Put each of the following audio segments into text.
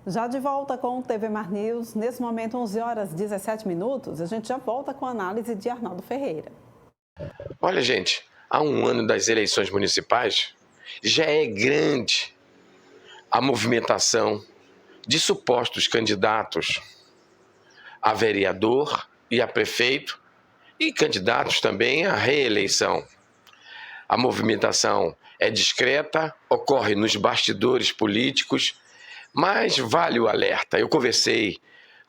Já de volta com o TV Mar News, nesse momento 11 horas 17 minutos, a gente já volta com a análise de Arnaldo Ferreira. Olha, gente, há um ano das eleições municipais, já é grande a movimentação de supostos candidatos a vereador e a prefeito e candidatos também à reeleição. A movimentação é discreta, ocorre nos bastidores políticos, mas vale o alerta. Eu conversei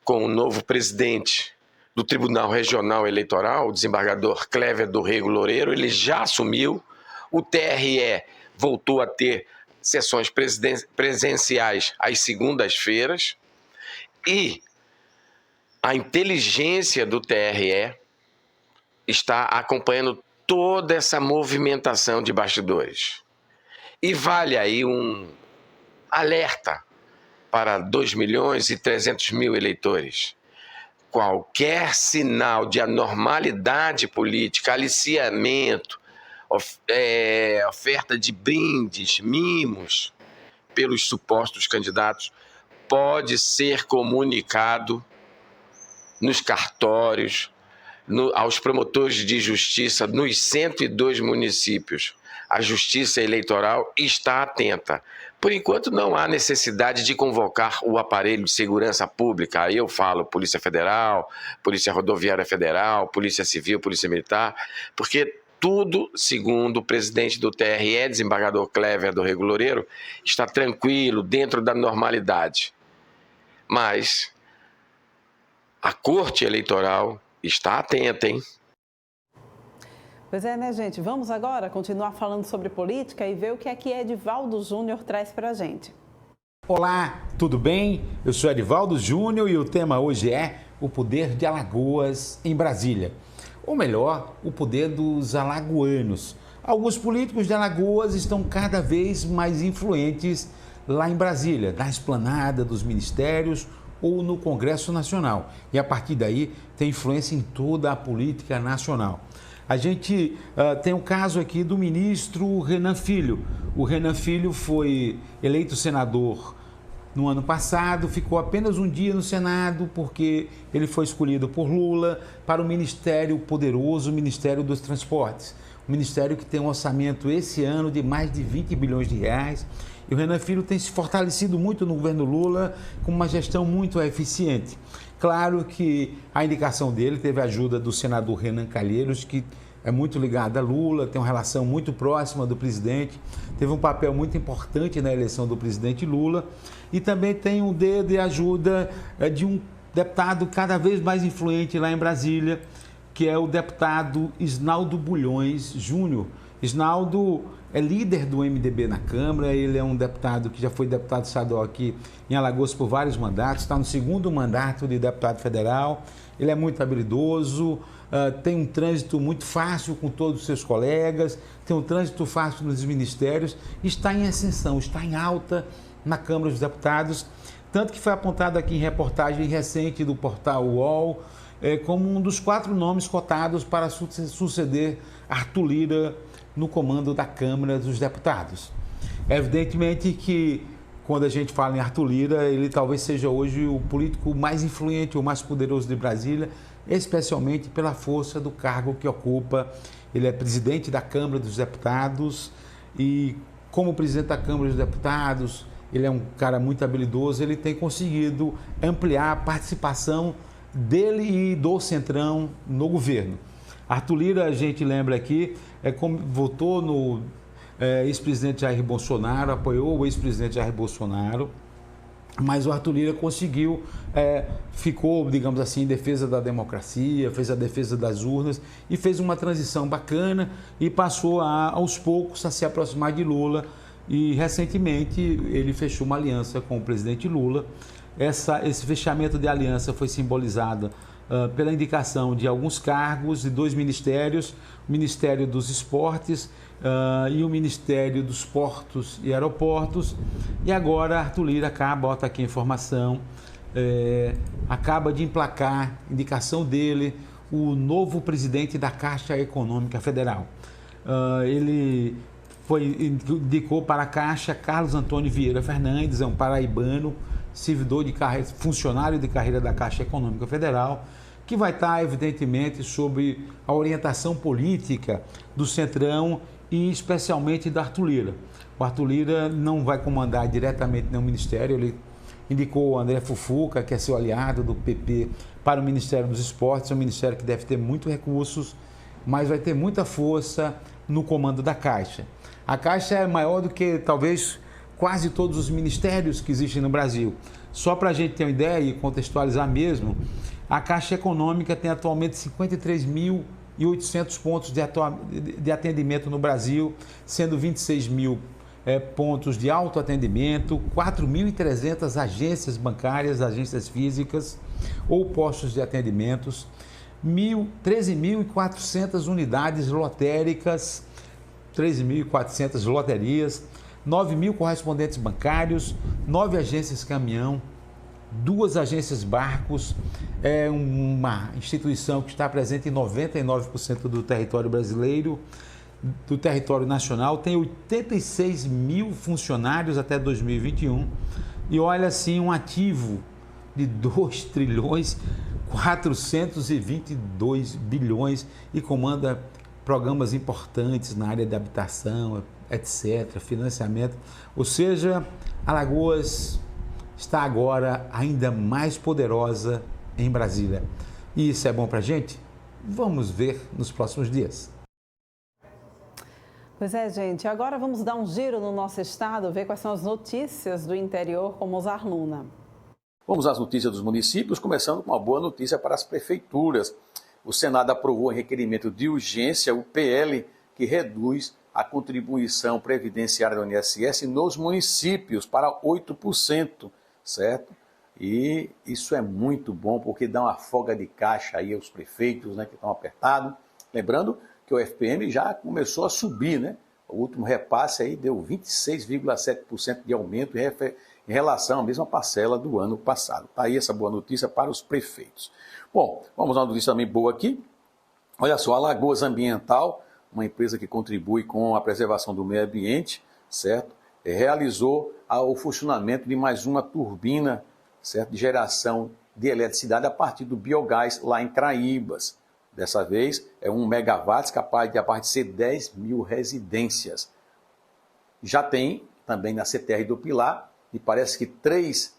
com o novo presidente do Tribunal Regional Eleitoral, o desembargador Cléver do Rego Loureiro. Ele já assumiu, o TRE voltou a ter sessões presenciais às segundas-feiras e a inteligência do TRE está acompanhando toda essa movimentação de bastidores. E vale aí um alerta para 2.300.000 eleitores. Qualquer sinal de anormalidade política, aliciamento, oferta de brindes, mimos pelos supostos candidatos, pode ser comunicado nos cartórios, aos promotores de justiça nos 102 municípios. A Justiça Eleitoral está atenta. Por enquanto, não há necessidade de convocar o aparelho de segurança pública. Aí eu falo Polícia Federal, Polícia Rodoviária Federal, Polícia Civil, Polícia Militar, porque tudo, segundo o presidente do TRE, desembargador Cléver do Rego Loureiro, está tranquilo, dentro da normalidade. Mas a Corte Eleitoral está atenta, hein? Pois é, né, gente? Vamos agora continuar falando sobre política e ver o que é que Edivaldo Júnior traz para a gente. Olá, tudo bem? Eu sou Edivaldo Júnior e o tema hoje é o poder de Alagoas em Brasília. Ou melhor, o poder dos alagoanos. Alguns políticos de Alagoas estão cada vez mais influentes lá em Brasília, na esplanada dos ministérios ou no Congresso Nacional. E a partir daí tem influência em toda a política nacional. A gente tem o caso aqui do ministro Renan Filho. O Renan Filho foi eleito senador no ano passado, ficou apenas um dia no Senado porque ele foi escolhido por Lula para o Ministério Poderoso, o Ministério dos Transportes. Um ministério que tem um orçamento esse ano de mais de 20 bilhões de reais. E o Renan Filho tem se fortalecido muito no governo Lula com uma gestão muito eficiente. Claro que a indicação dele teve a ajuda do senador Renan Calheiros, que é muito ligado a Lula, tem uma relação muito próxima do presidente, teve um papel muito importante na eleição do presidente Lula e também tem um dedo e ajuda de um deputado cada vez mais influente lá em Brasília, que é o deputado Isnaldo Bulhões Júnior. Isnaldo é líder do MDB na Câmara, ele é um deputado que já foi deputado estadual aqui em Alagoas por vários mandatos, está no segundo mandato de deputado federal, ele é muito habilidoso, tem um trânsito muito fácil com todos os seus colegas, tem um trânsito fácil nos ministérios, está em ascensão, está em alta na Câmara dos Deputados, tanto que foi apontado aqui em reportagem recente do portal UOL, como um dos 4 nomes cotados para suceder Arthur Lira no comando da Câmara dos Deputados. É evidentemente que quando a gente fala em Arthur Lira, ele talvez seja hoje o político mais influente, o mais poderoso de Brasília, especialmente pela força do cargo que ocupa. Ele é presidente da Câmara dos Deputados e, como presidente da Câmara dos Deputados, ele é um cara muito habilidoso, ele tem conseguido ampliar a participação dele e do Centrão no governo. Arthur Lira, a gente lembra aqui, votou no ex-presidente Jair Bolsonaro, apoiou o ex-presidente Jair Bolsonaro, mas o Arthur Lira conseguiu, ficou, digamos assim, em defesa da democracia, fez a defesa das urnas e fez uma transição bacana e passou aos poucos a se aproximar de Lula e recentemente ele fechou uma aliança com o presidente Lula. Esse fechamento de aliança foi simbolizado pela indicação de alguns cargos de 2 ministérios, o Ministério dos Esportes e o Ministério dos Portos e Aeroportos. E agora Arthur Lira bota aqui a informação, acaba de emplacar, indicação dele, o novo presidente da Caixa Econômica Federal. Ele indicou para a Caixa Carlos Antônio Vieira Fernandes, é um paraibano servidor de carreira, funcionário de carreira da Caixa Econômica Federal, que vai estar, evidentemente, sob a orientação política do Centrão e especialmente da Arthur Lira. O Arthur Lira não vai comandar diretamente nenhum ministério, ele indicou o André Fufuca, que é seu aliado do PP, para o Ministério dos Esportes, é um ministério que deve ter muitos recursos, mas vai ter muita força no comando da Caixa. A Caixa é maior do que, talvez, quase todos os ministérios que existem no Brasil. Só para a gente ter uma ideia e contextualizar mesmo, a Caixa Econômica tem atualmente 53.800 pontos de atendimento no Brasil, sendo 26 mil pontos de autoatendimento, 4.300 agências bancárias, agências físicas ou postos de atendimentos, 13.400 unidades lotéricas, 13.400 loterias, 9.000 correspondentes bancários, 9 agências caminhão, 2 agências barcos, é uma instituição que está presente em 99% do território brasileiro, do território nacional, tem 86 mil funcionários até 2021 e olha assim, um ativo de 2 trilhões 422 bilhões e comanda programas importantes na área de habitação, etc., financiamento. Ou seja, Alagoas está agora ainda mais poderosa em Brasília. E isso é bom para a gente? Vamos ver nos próximos dias. Pois é, gente. Agora vamos dar um giro no nosso estado, ver quais são as notícias do interior com Mozart Luna. Vamos às notícias dos municípios, começando com uma boa notícia para as prefeituras. O Senado aprovou em requerimento de urgência o PL que reduz a contribuição previdenciária do INSS nos municípios para 8%, certo? E isso é muito bom porque dá uma folga de caixa aí aos prefeitos, né, que estão apertados. Lembrando que o FPM já começou a subir, né? O último repasse aí deu 26,7% de aumento em relação à mesma parcela do ano passado. Está aí essa boa notícia para os prefeitos. Bom, vamos a uma notícia também boa aqui. Olha só, a Alagoas Ambiental, uma empresa que contribui com a preservação do meio ambiente, certo? Realizou o funcionamento de mais uma turbina, certo? De geração de eletricidade a partir do biogás lá em Craíbas. Dessa vez é 1 megawatts capaz de abastecer 10 mil residências. Já tem também na CTR do Pilar, e parece que 3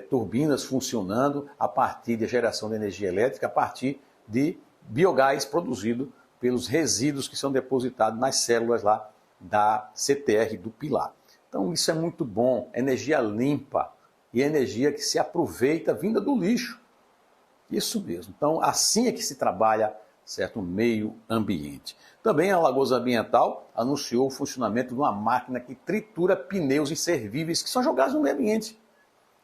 turbinas funcionando a partir de geração de energia elétrica, a partir de biogás produzido pelos resíduos que são depositados nas células lá da CTR do Pilar. Então isso é muito bom, energia limpa e energia que se aproveita vinda do lixo. Isso mesmo. Então assim é que se trabalha, certo, o meio ambiente. Também a Alagoas Ambiental anunciou o funcionamento de uma máquina que tritura pneus inservíveis que são jogados no meio ambiente.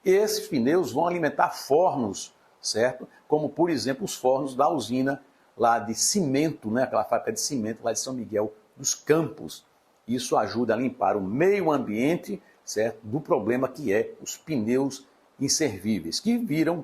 E esses pneus vão alimentar fornos, certo? Como, por exemplo, os fornos da usina lá de cimento, né? Aquela fábrica de cimento lá de São Miguel dos Campos. Isso ajuda a limpar o meio ambiente, certo? Do problema que é os pneus inservíveis, que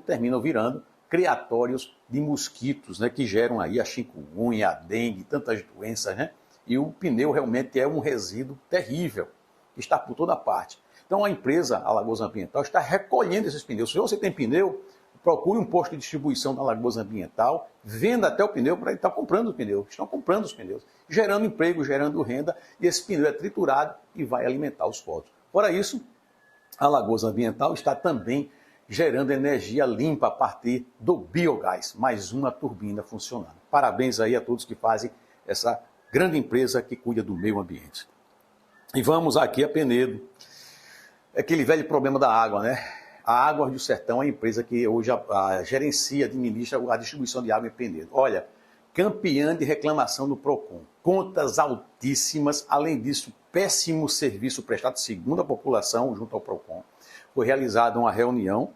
terminam virando criatórios de mosquitos, né, que geram aí a chikungunya, a dengue, tantas doenças, né? E o pneu realmente é um resíduo terrível, que está por toda parte. Então a empresa Alagoas Ambiental está recolhendo esses pneus. Se você tem pneu, procure um posto de distribuição da Alagoas Ambiental, venda até o pneu para ele estar comprando o pneu. Estão comprando os pneus, gerando emprego, gerando renda, e esse pneu é triturado e vai alimentar os poços. Fora isso, a Alagoas Ambiental está também gerando energia limpa a partir do biogás. Mais uma turbina funcionando. Parabéns aí a todos que fazem essa grande empresa que cuida do meio ambiente. E vamos aqui a Penedo. Aquele velho problema da água, né? A Águas do Sertão é a empresa que hoje gerencia, administra a distribuição de água em Penedo. Olha, campeã de reclamação do PROCON. Contas altíssimas, além disso, péssimo serviço prestado segundo a população junto ao PROCON. Foi realizada uma reunião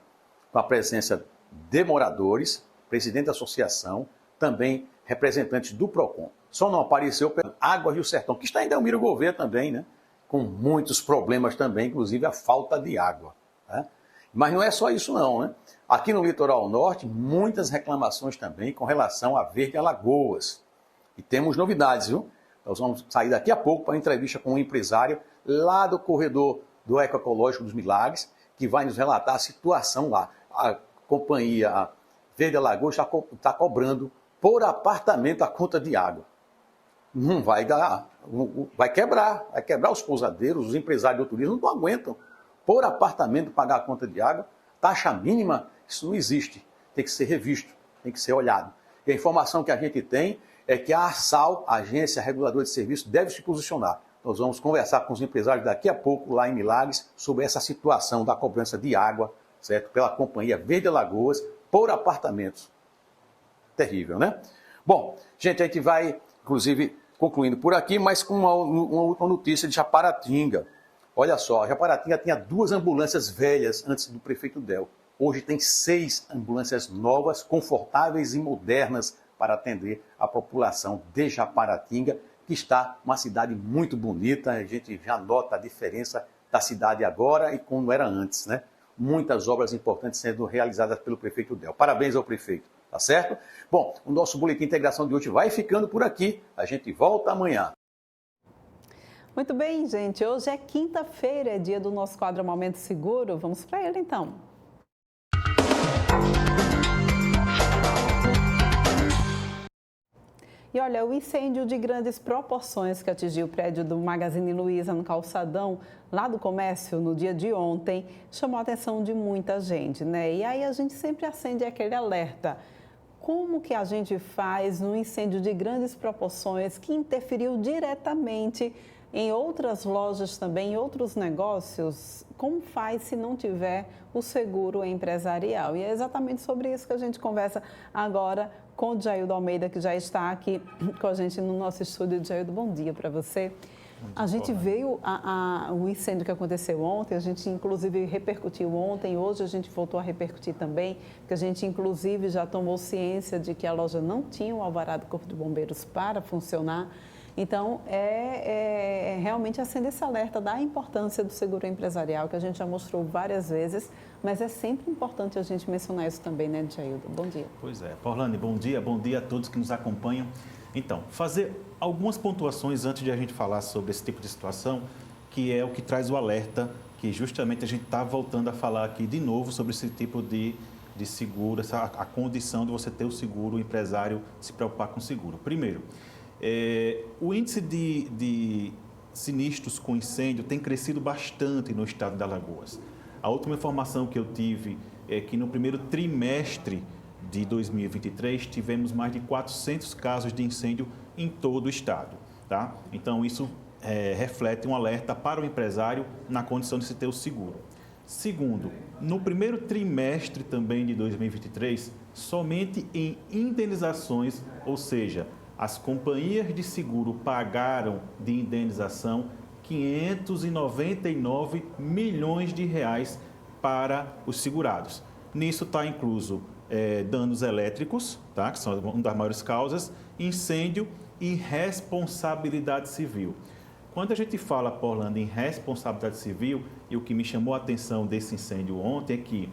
com a presença de moradores, presidente da associação, também representantes do PROCON. Só não apareceu Águas do Sertão, que está em Delmiro Gouveia também, né? Com muitos problemas também, inclusive a falta de água. Né? Mas não é só isso não, né? Aqui no litoral norte, muitas reclamações também com relação a Verde Alagoas. E temos novidades, viu? Nós vamos sair daqui a pouco para uma entrevista com um empresário lá do corredor do Ecoecológico dos Milagres, que vai nos relatar a situação lá. A companhia Verde Alagoas está cobrando por apartamento a conta de água. Não vai dar, vai quebrar os pousadeiros, os empresários do turismo não aguentam. Por apartamento pagar a conta de água, taxa mínima, isso não existe. Tem que ser revisto, tem que ser olhado. E a informação que a gente tem é que a ARSAL, a Agência Reguladora de Serviços, deve se posicionar. Nós vamos conversar com os empresários daqui a pouco, lá em Milagres, sobre essa situação da cobrança de água, certo? Pela companhia Verde Alagoas, por apartamentos. Terrível, né? Bom, gente, a gente vai, inclusive, concluindo por aqui, mas com uma última notícia de Japaratinga. Olha só, Japaratinga tinha 2 ambulâncias velhas antes do prefeito Del. Hoje tem 6 ambulâncias novas, confortáveis e modernas para atender a população de Japaratinga, que está uma cidade muito bonita. A gente já nota a diferença da cidade agora e como era antes, né? Muitas obras importantes sendo realizadas pelo prefeito Del. Parabéns ao prefeito, tá certo? Bom, o nosso Boletim Integração de hoje vai ficando por aqui. A gente volta amanhã. Muito bem, gente. Hoje é quinta-feira, é dia do nosso quadro Momento Seguro. Vamos para ele, então. E olha, o incêndio de grandes proporções que atingiu o prédio do Magazine Luiza no Calçadão, lá do comércio, no dia de ontem, chamou a atenção de muita gente, né? E aí a gente sempre acende aquele alerta. Como que a gente faz num incêndio de grandes proporções que interferiu diretamente em outras lojas também, em outros negócios? Como faz se não tiver o seguro empresarial? E é exatamente sobre isso que a gente conversa agora com o Jaildo Almeida, que já está aqui com a gente no nosso estúdio. Jaildo, bom dia para você. A gente veio o incêndio que aconteceu ontem, a gente inclusive repercutiu ontem, hoje a gente voltou a repercutir também, que a gente inclusive já tomou ciência de que a loja não tinha o alvará do Corpo de Bombeiros para funcionar. Então, realmente acender esse alerta da importância do seguro empresarial, que a gente já mostrou várias vezes, mas é sempre importante a gente mencionar isso também, né, Jaildo? Bom dia. Pois é. Porlane, bom dia a todos que nos acompanham. Então, fazer algumas pontuações antes de a gente falar sobre esse tipo de situação, que é o que traz o alerta, que justamente a gente está voltando a falar aqui de novo sobre esse tipo de seguro, a condição de você ter o seguro, o empresário se preocupar com o seguro. Primeiro, o índice de sinistros com incêndio tem crescido bastante no estado de Alagoas. A última informação que eu tive é que no primeiro trimestre de 2023 tivemos mais de 400 casos de incêndio em todo o estado, tá? Então isso reflete um alerta para o empresário na condição de se ter o seguro. Segundo, no primeiro trimestre também de 2023, somente em indenizações, ou seja, as companhias de seguro pagaram de indenização 599 milhões de reais para os segurados. Nisso está incluso danos elétricos, tá? Que são uma das maiores causas, incêndio e responsabilidade civil. Quando a gente fala, Porlando, em responsabilidade civil, e o que me chamou a atenção desse incêndio ontem é que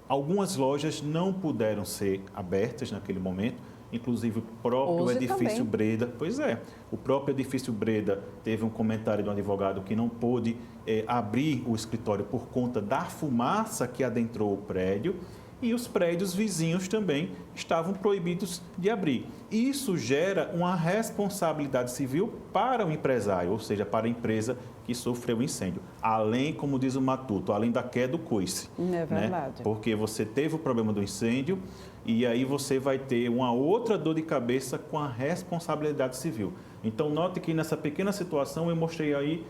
algumas lojas não puderam ser abertas naquele momento, inclusive o próprio Hoje edifício também. Breda. Pois é, o próprio edifício Breda teve um comentário de um advogado que não pôde abrir o escritório por conta da fumaça que adentrou o prédio, e os prédios vizinhos também estavam proibidos de abrir. Isso gera uma responsabilidade civil para o empresário, ou seja, para a empresa que sofreu o incêndio. Além, como diz o Matuto, além da queda do coice. É verdade. Né? Porque você teve o problema do incêndio e aí você vai ter uma outra dor de cabeça com a responsabilidade civil. Então, note que nessa pequena situação eu mostrei aí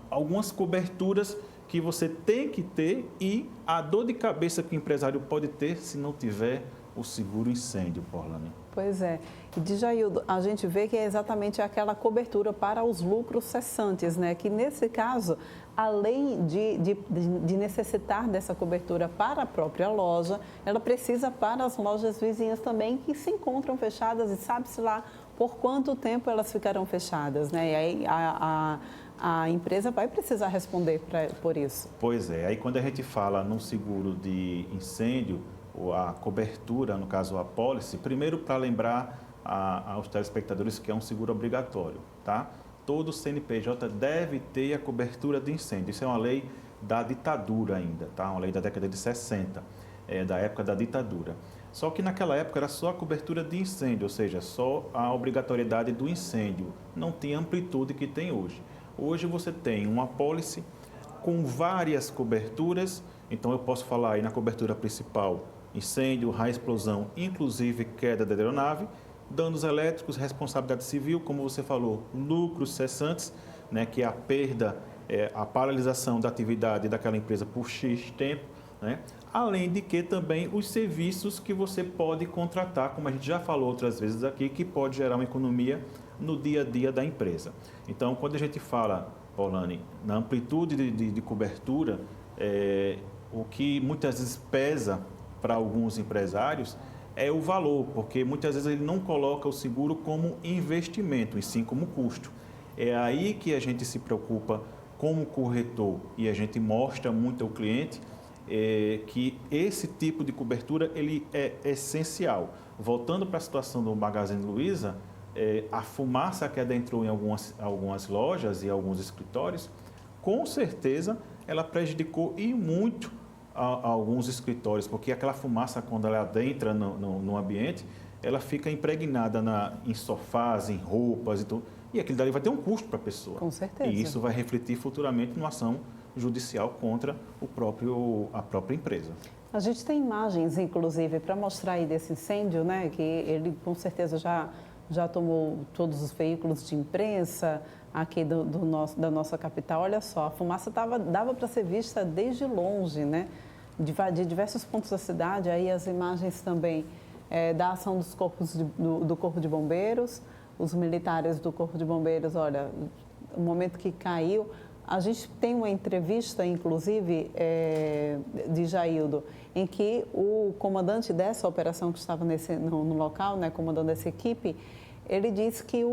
algumas coberturas que você tem que ter e a dor de cabeça que o empresário pode ter se não tiver o seguro incêndio, Porlane. Pois é. E de Jaildo, a gente vê que é exatamente aquela cobertura para os lucros cessantes, né? Que nesse caso, além de necessitar dessa cobertura para a própria loja, ela precisa para as lojas vizinhas também que se encontram fechadas e sabe-se lá por quanto tempo elas ficarão fechadas, né? E aí a empresa vai precisar responder por isso. Pois é, aí quando a gente fala num seguro de incêndio, ou a cobertura, no caso a apólice, primeiro para lembrar aos telespectadores que é um seguro obrigatório, tá? Todo CNPJ deve ter a cobertura de incêndio. Isso é uma lei da ditadura ainda, tá? Uma lei da década de 60, da época da ditadura. Só que naquela época era só a cobertura de incêndio, ou seja, só a obrigatoriedade do incêndio, não tinha amplitude que tem hoje. Hoje você tem uma apólice com várias coberturas, então eu posso falar aí na cobertura principal, incêndio, raio, explosão, inclusive queda da aeronave, danos elétricos, responsabilidade civil, como você falou, lucros cessantes, né, que é a perda, a paralisação da atividade daquela empresa por X tempo, né? Além de que também os serviços que você pode contratar, como a gente já falou outras vezes aqui, que pode gerar uma economia no dia a dia da empresa. Então, quando a gente fala, Paulane, na amplitude de cobertura, o que muitas vezes pesa para alguns empresários é o valor, porque muitas vezes ele não coloca o seguro como investimento, e sim como custo. É aí que a gente se preocupa como corretor e a gente mostra muito ao cliente que esse tipo de cobertura ele é essencial. Voltando para a situação do Magazine Luiza, a fumaça que adentrou em algumas lojas e alguns escritórios, com certeza ela prejudicou e muito a alguns escritórios, porque aquela fumaça, quando ela adentra no ambiente, ela fica impregnada em sofás, em roupas e tudo, e aquilo dali vai ter um custo para a pessoa. Com certeza. E isso vai refletir futuramente numa ação judicial contra a própria empresa. A gente tem imagens, inclusive, para mostrar aí desse incêndio, né? Que ele com certeza já tomou todos os veículos de imprensa aqui da nossa capital. Olha só, a fumaça dava para ser vista desde longe, né? De diversos pontos da cidade. Aí as imagens também da ação dos corpos do Corpo de Bombeiros, os militares do Corpo de Bombeiros. Olha, o momento que caiu. A gente tem uma entrevista, inclusive, de Jaildo, em que o comandante dessa operação que estava no local, né, comandando essa equipe, ele disse que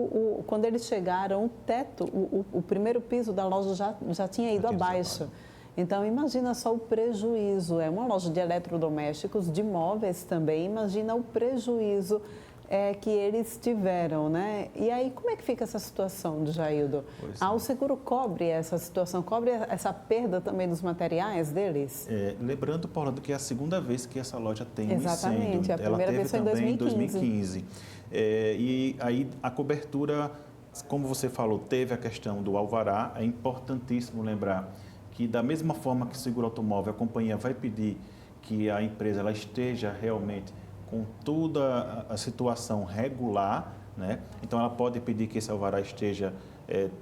quando eles chegaram, o teto, o primeiro piso da loja já tinha ido abaixo. Então, imagina só o prejuízo. É uma loja de eletrodomésticos, de móveis também. Imagina o prejuízo que eles tiveram, né? E aí, como é que fica essa situação, Jaildo? O seguro cobre essa situação, cobre essa perda também dos materiais deles? Lembrando, Paula, que é a segunda vez que essa loja tem um Exatamente, incêndio. a primeira vez foi em 2015. E aí a cobertura, como você falou, teve a questão do alvará. É importantíssimo lembrar que, da mesma forma que o seguro automóvel, a companhia vai pedir que a empresa ela esteja realmente com toda a situação regular, né? Então ela pode pedir que esse alvará esteja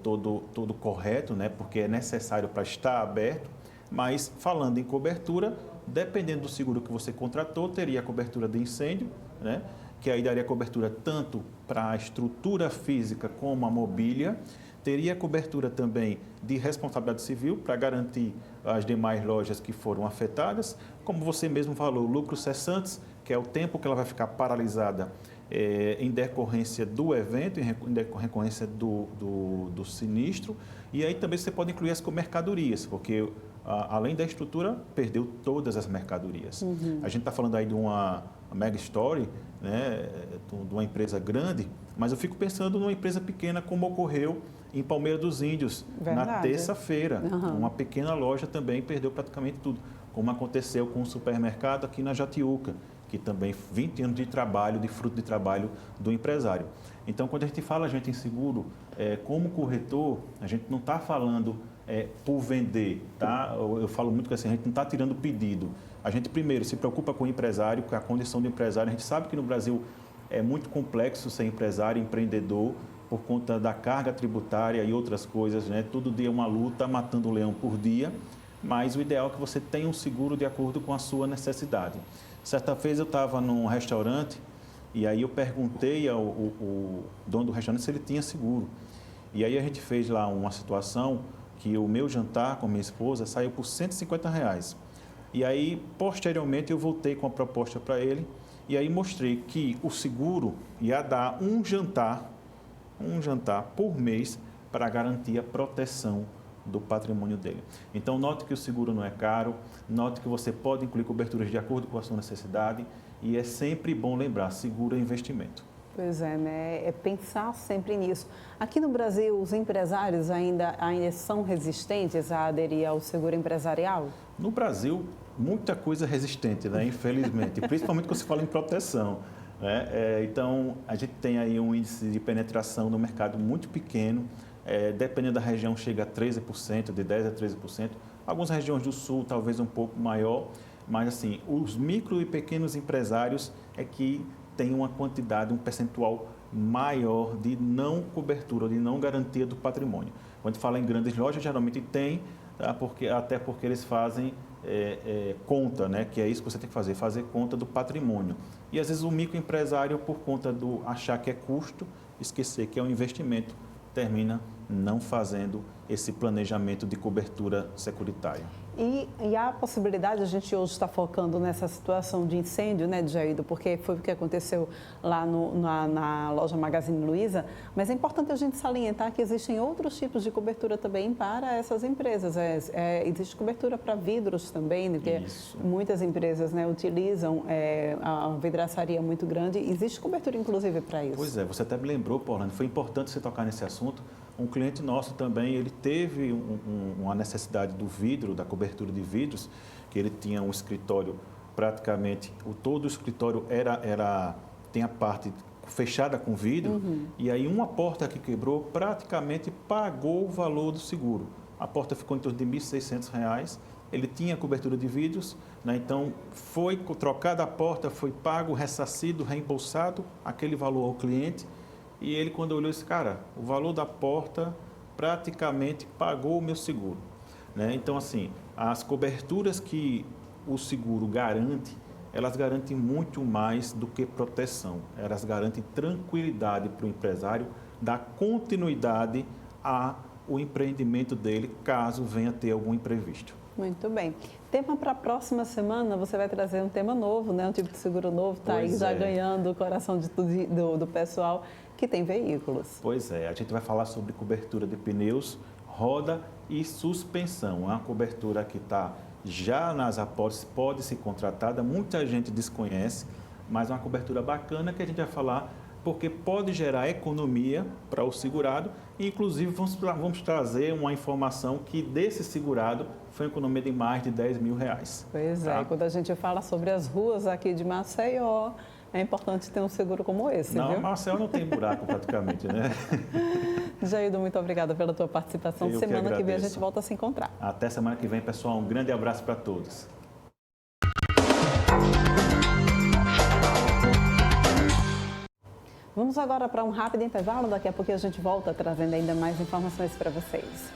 todo correto, né? Porque é necessário para estar aberto. Mas falando em cobertura, dependendo do seguro que você contratou, teria a cobertura de incêndio, né? Que aí daria cobertura tanto para a estrutura física como a mobília. Teria cobertura também de responsabilidade civil para garantir as demais lojas que foram afetadas. Como você mesmo falou, lucros cessantes, que é o tempo que ela vai ficar paralisada em decorrência do evento, em decorrência do sinistro. E aí também você pode incluir as mercadorias, porque além da estrutura, perdeu todas as mercadorias. Uhum. A gente está falando aí de uma mega story, né, de uma empresa grande, mas eu fico pensando numa empresa pequena, como ocorreu em Palmeira dos Índios, na terça-feira. Uhum. Uma pequena loja também perdeu praticamente tudo, como aconteceu com o supermercado aqui na Jatiuca, que também 20 anos de trabalho, de fruto de trabalho do empresário. Então, quando a gente fala em seguro, como corretor, a gente não está falando por vender, tá? Eu falo muito que assim, a gente não está tirando pedido. A gente, primeiro, se preocupa com o empresário, com a condição do empresário. A gente sabe que no Brasil é muito complexo ser empresário, empreendedor, por conta da carga tributária e outras coisas, né? Todo dia é uma luta, matando um leão por dia, mas o ideal é que você tenha um seguro de acordo com a sua necessidade. Certa vez eu estava num restaurante e aí eu perguntei ao dono do restaurante se ele tinha seguro. E aí a gente fez lá uma situação que o meu jantar com a minha esposa saiu por R$150. E aí, posteriormente, eu voltei com a proposta para ele e aí mostrei que o seguro ia dar um jantar por mês para garantir a proteção do patrimônio dele. Então, note que o seguro não é caro, note que você pode incluir coberturas de acordo com a sua necessidade e é sempre bom lembrar, seguro é investimento. Pois é, né? É pensar sempre nisso. Aqui no Brasil, os empresários ainda são resistentes a aderir ao seguro empresarial? No Brasil, muita coisa resistente, né? Infelizmente, principalmente quando se fala em proteção. Né? Então, a gente tem aí um índice de penetração no mercado muito pequeno, dependendo da região, chega a 13%, de 10% a 13%. Algumas regiões do sul, talvez um pouco maior, mas assim, os micro e pequenos empresários é que tem uma quantidade, um percentual maior de não cobertura, de não garantia do patrimônio. Quando fala em grandes lojas, geralmente tem, tá? Até porque eles fazem conta, né? Que é isso que você tem que fazer conta do patrimônio. E às vezes o microempresário, por conta do achar que é custo, esquecer que é um investimento, termina não fazendo esse planejamento de cobertura securitária. E há a possibilidade, a gente hoje está focando nessa situação de incêndio, né, Jaildo, porque foi o que aconteceu lá na loja Magazine Luiza, mas é importante a gente salientar que existem outros tipos de cobertura também para essas empresas. Existe cobertura para vidros também, né, porque muitas empresas, né, utilizam a vidraçaria muito grande. Existe cobertura, inclusive, para isso. Pois é, você até me lembrou, Paulane, foi importante você tocar nesse assunto. Um cliente nosso também, ele teve uma necessidade do vidro, da cobertura de vidros, que ele tinha um escritório praticamente, todo o escritório tem a parte fechada com vidro, e aí uma porta que quebrou praticamente pagou o valor do seguro. A porta ficou em torno de R$ 1.600, ele tinha cobertura de vidros, né? Então foi trocada a porta, foi pago, ressarcido, reembolsado aquele valor ao cliente. E ele, quando olhou, disse, cara, o valor da porta praticamente pagou o meu seguro. Né? Então, assim, as coberturas que o seguro garante, elas garantem muito mais do que proteção. Elas garantem tranquilidade para o empresário, dar continuidade ao empreendimento dele, caso venha ter algum imprevisto. Muito bem. Tema para a próxima semana, você vai trazer um tema novo, né? Um tipo de seguro novo, está aí já ganhando o coração do pessoal que tem veículos. Pois é, a gente vai falar sobre cobertura de pneus, roda e suspensão. É uma cobertura que está já nas apólices, pode ser contratada, muita gente desconhece, mas é uma cobertura bacana que a gente vai falar porque pode gerar economia para o segurado e, inclusive, vamos trazer uma informação que desse segurado foi uma economia de mais de R$ 10.000. Pois é, quando a gente fala sobre as ruas aqui de Maceió, é importante ter um seguro como esse, não, viu? Maceió não tem buraco praticamente, né? Jaildo, muito obrigada pela tua participação. Semana que vem a gente volta a se encontrar. Até semana que vem, pessoal. Um grande abraço para todos. Vamos agora para um rápido intervalo. Daqui a pouco a gente volta trazendo ainda mais informações para vocês.